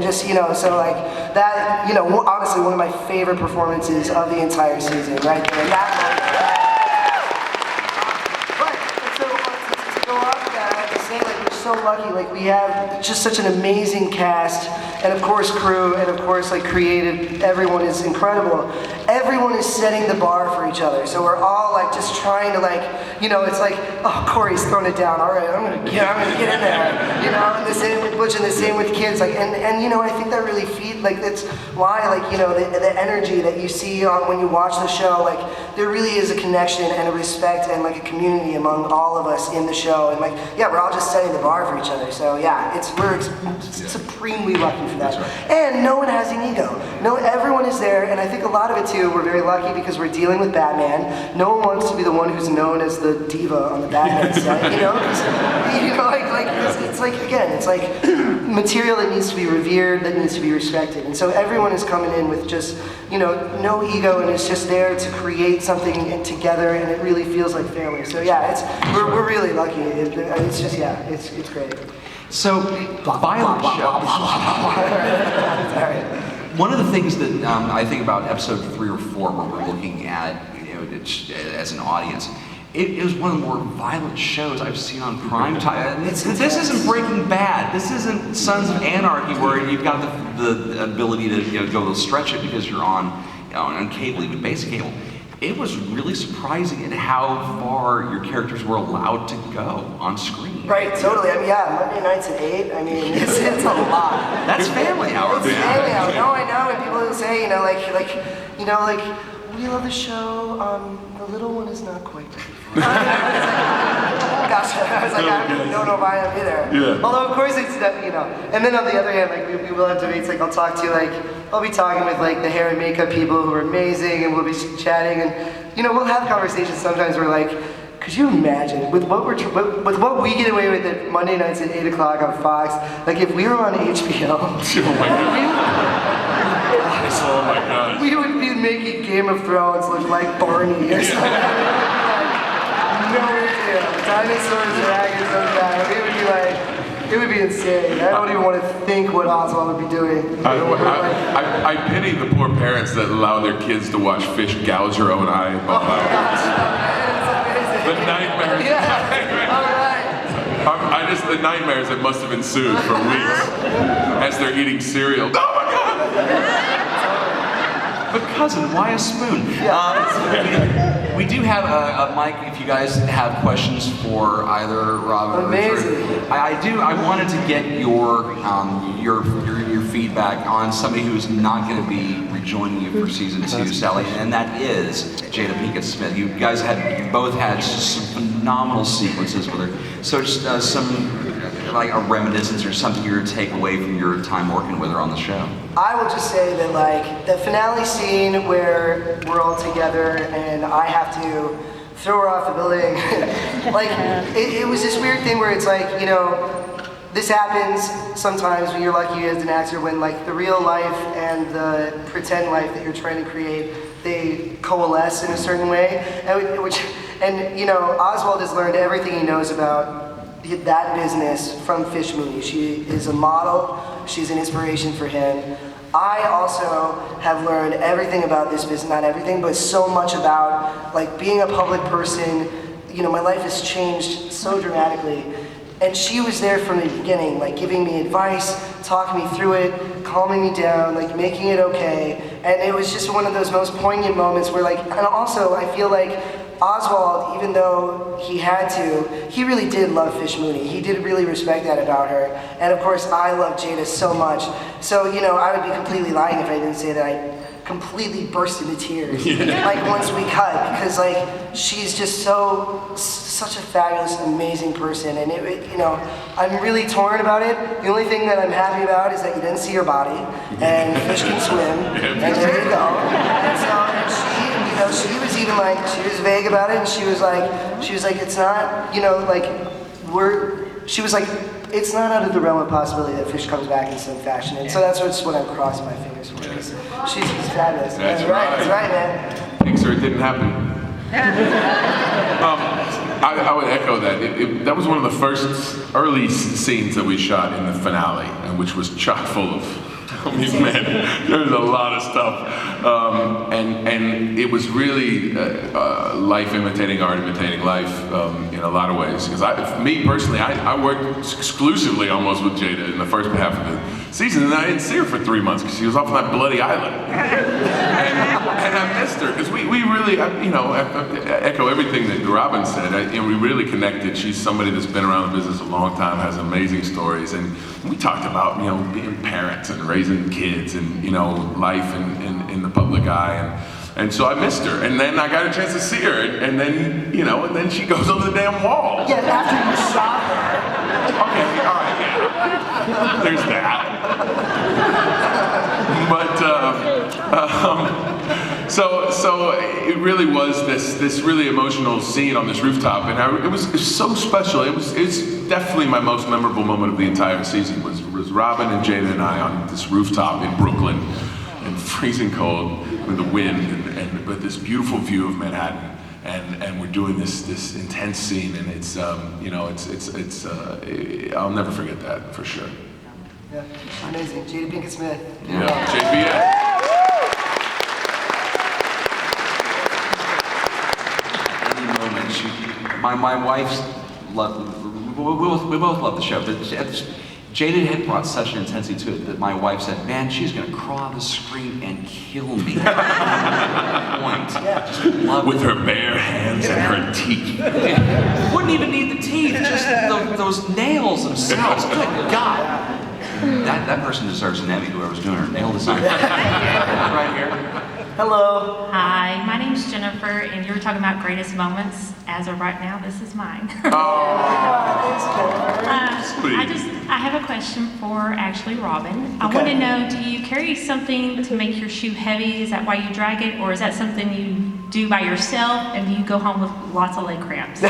and just, so like that, honestly, one of my favorite performances of the entire season, right there. That to go off of that, I have to say, like, we're so lucky. Like, we have just such an amazing cast, and of course crew, and of course like creative. Everyone is incredible. Everyone is setting the bar for each other. So we're all like just trying to like, it's like, oh, Corey's thrown it down. All right, I'm gonna get in there. And the same with Butch and the same with kids. Like, and I think that really that's why like the energy that you see when you watch the show. Like, there really is a connection and a respect and like a community among all of us in the show. And like, yeah, we're all just setting the bar for each other. So yeah, we're supremely lucky for that. Right. And no one has an ego. No, everyone is there, and I think a lot of it too. We're very lucky because we're dealing with Batman. No one wants to be the one who's known as the diva on the Batman set. It's like again, it's like material that needs to be revered, that needs to be respected, and so everyone is coming in with just no ego, and it's just there to create something together, and it really feels like family. So yeah, we're really lucky. It's just it's great. So, violent shows. One of the things that I think about episode 3 or 4, where we're looking at, as an audience, it was one of the more violent shows I've seen on prime time. This isn't Breaking Bad. This isn't Sons of Anarchy, where you've got the ability to go to stretch it because you're on cable, even basic cable. It was really surprising at how far your characters were allowed to go on screen. Right, totally. I mean, Monday nights at 8. I mean, it's a lot. That's family hour. It's family hour. No, I know. And people will say, we love the show. The little one is not quite ready for it. Gosh, I was like, I don't know if I am either. Yeah. Although, of course, it's that, And then on the other hand, like, we will have debates. Like, I'll be talking with like the hair and makeup people who are amazing, and we'll be chatting, and we'll have conversations sometimes where like, could you imagine with what we get away with at Monday nights at 8 o'clock on Fox? Like, if we were on HBO, oh my God, we would be making Game of Thrones look like Barney or something. No idea. Dinosaurs, dragons, those guys. We would be like. It would be insane. I don't even want to think what Oswald would be doing. I pity the poor parents that allow their kids to watch fish gouge their own eye. Oh my gosh, the nightmares. Yeah. All right. The nightmares that must have ensued for weeks as they're eating cereal. Oh my God! But cousin, why a spoon? We do have a mic if you guys have questions for either Rob or Amazing. I wanted to get your feedback on somebody who's not going to be rejoining you for season 2, Sally, and that is Jada Pinkett Smith. You guys both had some phenomenal sequences with her. So just like a reminiscence or something you were to take away from your time working with her on the show. I will just say that like the finale scene where we're all together and I have to throw her off the building, like it was this weird thing where it's like, this happens sometimes when you're lucky as an actor, when like the real life and the pretend life that you're trying to create, they coalesce in a certain way, and Oswald has learned everything he knows about that business from Fish Mooney. She is a model, she's an inspiration for him. I also have learned everything about this business, not everything, but so much about like being a public person. My life has changed so dramatically. And she was there from the beginning, like giving me advice, talking me through it, calming me down, like making it okay. And it was just one of those most poignant moments where and also I feel like Oswald, even though he had to, he really did love Fish Mooney. He did really respect that about her. And of course, I love Jada so much. So, I would be completely lying if I didn't say that I completely burst into tears, like once we cut, because she's just such a fabulous, amazing person. And I'm really torn about it. The only thing that I'm happy about is that you didn't see her body, and fish can swim, and there you go. And so, she was even she was vague about it, and she was like, it's not, it's not out of the realm of possibility that Fish comes back in some fashion, and so that's what I'm crossing my fingers for. She's fabulous. That's right. That's right, man. Thanks, sir. It didn't happen. I would echo that. That was one of the first early scenes that we shot in the finale, and which was chock full of I mean, man, there's a lot of stuff, and it was really life imitating art, imitating life in a lot of ways. Because for me personally, I worked exclusively almost with Jada in the first half of the season, and I didn't see her for 3 months because she was off on that bloody island, and I missed her because we really, I echo everything that Robin said. We really connected. She's somebody that's been around the business a long time, has amazing stories, and we talked about being parents and raising kids and life in the public eye, and so I missed her, and then I got a chance to see her, and then and then she goes over the damn wall. Yeah, after you shot her. Okay, all right, yeah. There's that. But so it really was this really emotional scene on this rooftop, and it was so special. It's definitely my most memorable moment of the entire season was Robin and Jada and I on this rooftop in Brooklyn, and freezing cold with the wind, but this beautiful view of Manhattan. And we're doing this intense scene, and it's I'll never forget that for sure. Yeah, amazing. Jada Pinkett Smith. Yeah, JPS. Any moment, my wife's we both love the show. But Jada had brought such an intensity to it that my wife said, "Man, she's gonna crawl on the screen and kill me." Point. Just love With her bare hands and her teeth. Wouldn't even need the teeth, just those nails themselves. Good God. That person deserves an Emmy, whoever's doing her nail design. Right here. Hello. Hi, my name's Jennifer, and you were talking about greatest moments. As of right now, this is mine. I have a question for actually Robin. I want to know, do you carry something to make your shoe heavy? Is that why you drag it, or is that something you do by yourself, and do you go home with lots of leg cramps? No,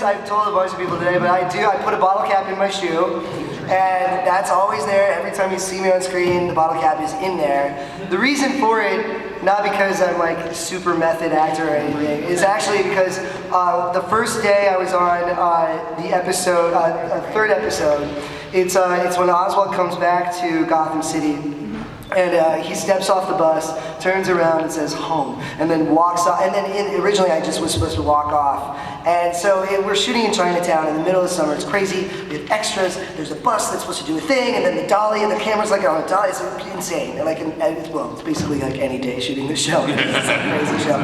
I've told a bunch of people today, but I do. I put a bottle cap in my shoe, and that's always there. Every time you see me on screen, the bottle cap is in there. The reason for it, not because I'm like a super method actor or anything, is actually because the first day I was on the episode, third episode, it's when Oswald comes back to Gotham City. And he steps off the bus, turns around and says home, and then walks off. And then originally I just was supposed to walk off. And so we're shooting in Chinatown in the middle of the summer. It's crazy. We have extras. There's a bus that's supposed to do a thing, and then the dolly, and the camera's like on a dolly. It's insane. It's basically like any day shooting the show. It's a crazy show.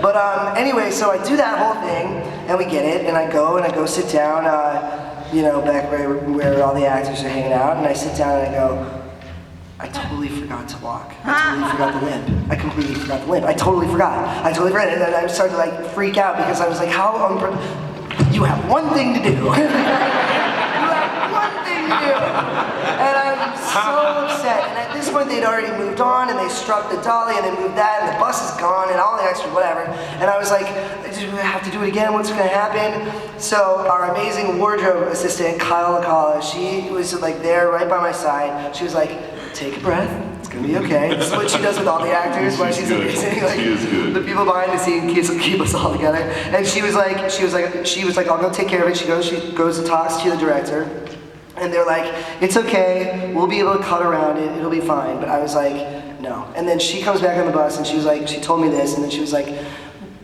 But anyway, so I do that whole thing, and we get it, and I go sit down, back where all the actors are hanging out, and I sit down and I go, I totally forgot to walk. I totally forgot the limp. I completely forgot the limp. I totally forgot. And then I started to freak out because I was like, you have one thing to do. You have one thing to do. And I'm so upset. And at this point they'd already moved on, and they struck the dolly, and they moved that, and the bus is gone, and all the extra whatever. And I was like, do we have to do it again? What's gonna happen? So our amazing wardrobe assistant, Kyle LaCalla, she was there right by my side. She was like, take a breath, it's gonna be okay. This is what she does with all the actors, why she's amazing. She is good. The people behind the scenes keep us all together. And she was like, I'll go take care of it. She goes and talks to the director, and they're like, it's okay, we'll be able to cut around it, it'll be fine. But I was like, no. And then she comes back on the bus, and she was like, she told me this, and then she was like,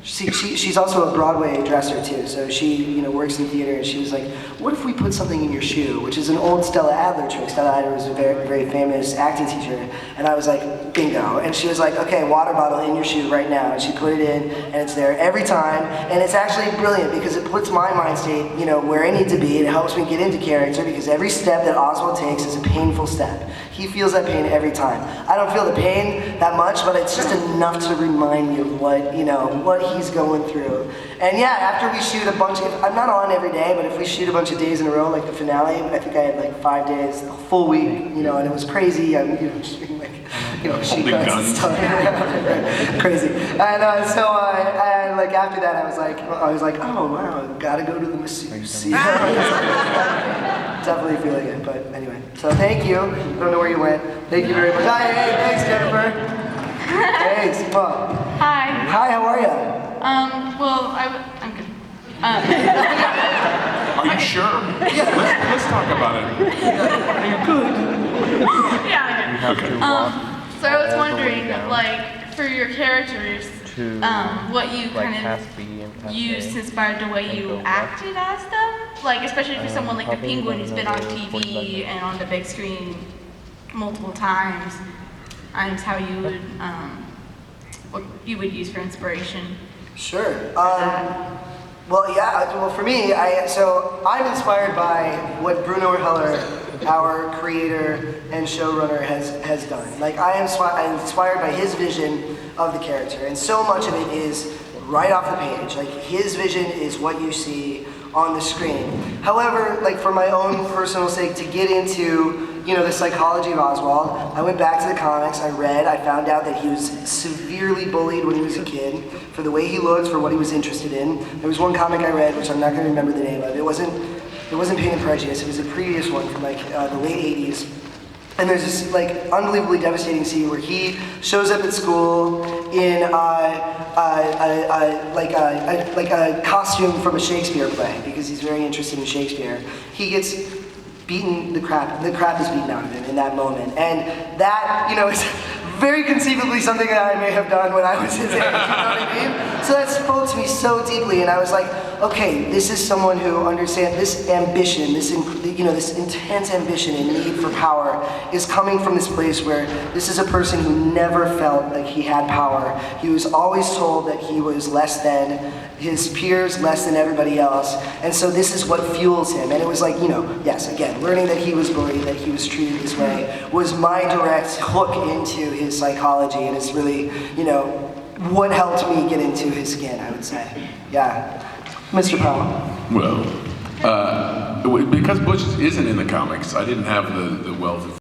she's also a Broadway dresser too, so she works in theater, and she was like, what if we put something in your shoe, which is an old Stella Adler trick. Stella Adler was a very, very famous acting teacher, and I was like, bingo. And she was like, okay, water bottle in your shoe right now, and she put it in, and it's there every time, and it's actually brilliant because it puts my mind state, where I need to be. It helps me get into character because every step that Oswald takes is a painful step. He feels that pain every time. I don't feel the pain that much, but it's just enough to remind me of what he's going through. And yeah, after we shoot a bunch I'm not on every day, but if we shoot a bunch of days in a row, like the finale, I think I had 5 days, a full week, and it was crazy. I'm shooting sheet guns and stuff. Crazy. And so after that, I was like, oh wow, gotta go to the masseuse. Definitely feeling it, but anyway. So thank you. I don't know where you went. Thank you very much. Hey, thanks, Jennifer. Thanks, Mom. Hi. Hi, how are you? I'm good. Are you sure? Let's talk about it. Are you good? So I was wondering, like, for your characters, what you kind of used to inspire the way you acted as them? Like, especially for someone like the Penguin who's been on TV and on the big screen multiple times, and how you would, what you would use for inspiration. Sure. Well, yeah. Well, for me, I'm inspired by what Bruno Heller, our creator and showrunner, has done. Like, I'm inspired by his vision of the character, and so much of it is right off the page. Like, his vision is what you see on the screen. However, like, for my own personal sake, to get into the psychology of Oswald, I went back to the comics, I found out that he was severely bullied when he was a kid for the way he looked, for what he was interested in. There was one comic I read, which I'm not going to remember the name of. It wasn't Pain and Prejudice, it was a previous one from like the late 80s. And there's this like unbelievably devastating scene where he shows up at school in a costume from a Shakespeare play because he's very interested in Shakespeare. He gets beaten, the crap is beaten out of him in that moment. And that, is very conceivably something that I may have done when I was his age, you know what I mean? So that spoke to me so deeply, and I was like, okay, this is someone who understands this ambition, this intense ambition and need for power is coming from this place where this is a person who never felt like he had power. He was always told that he was less than his peers, less than everybody else, and so this is what fuels him. And it was like, yes, again, learning that he was bullied, that he was treated this way, was my direct hook into his psychology, and it's really, what helped me get into his skin, I would say. Yeah. Mr. Powell. Well, because Butch isn't in the comics, I didn't have the wealth of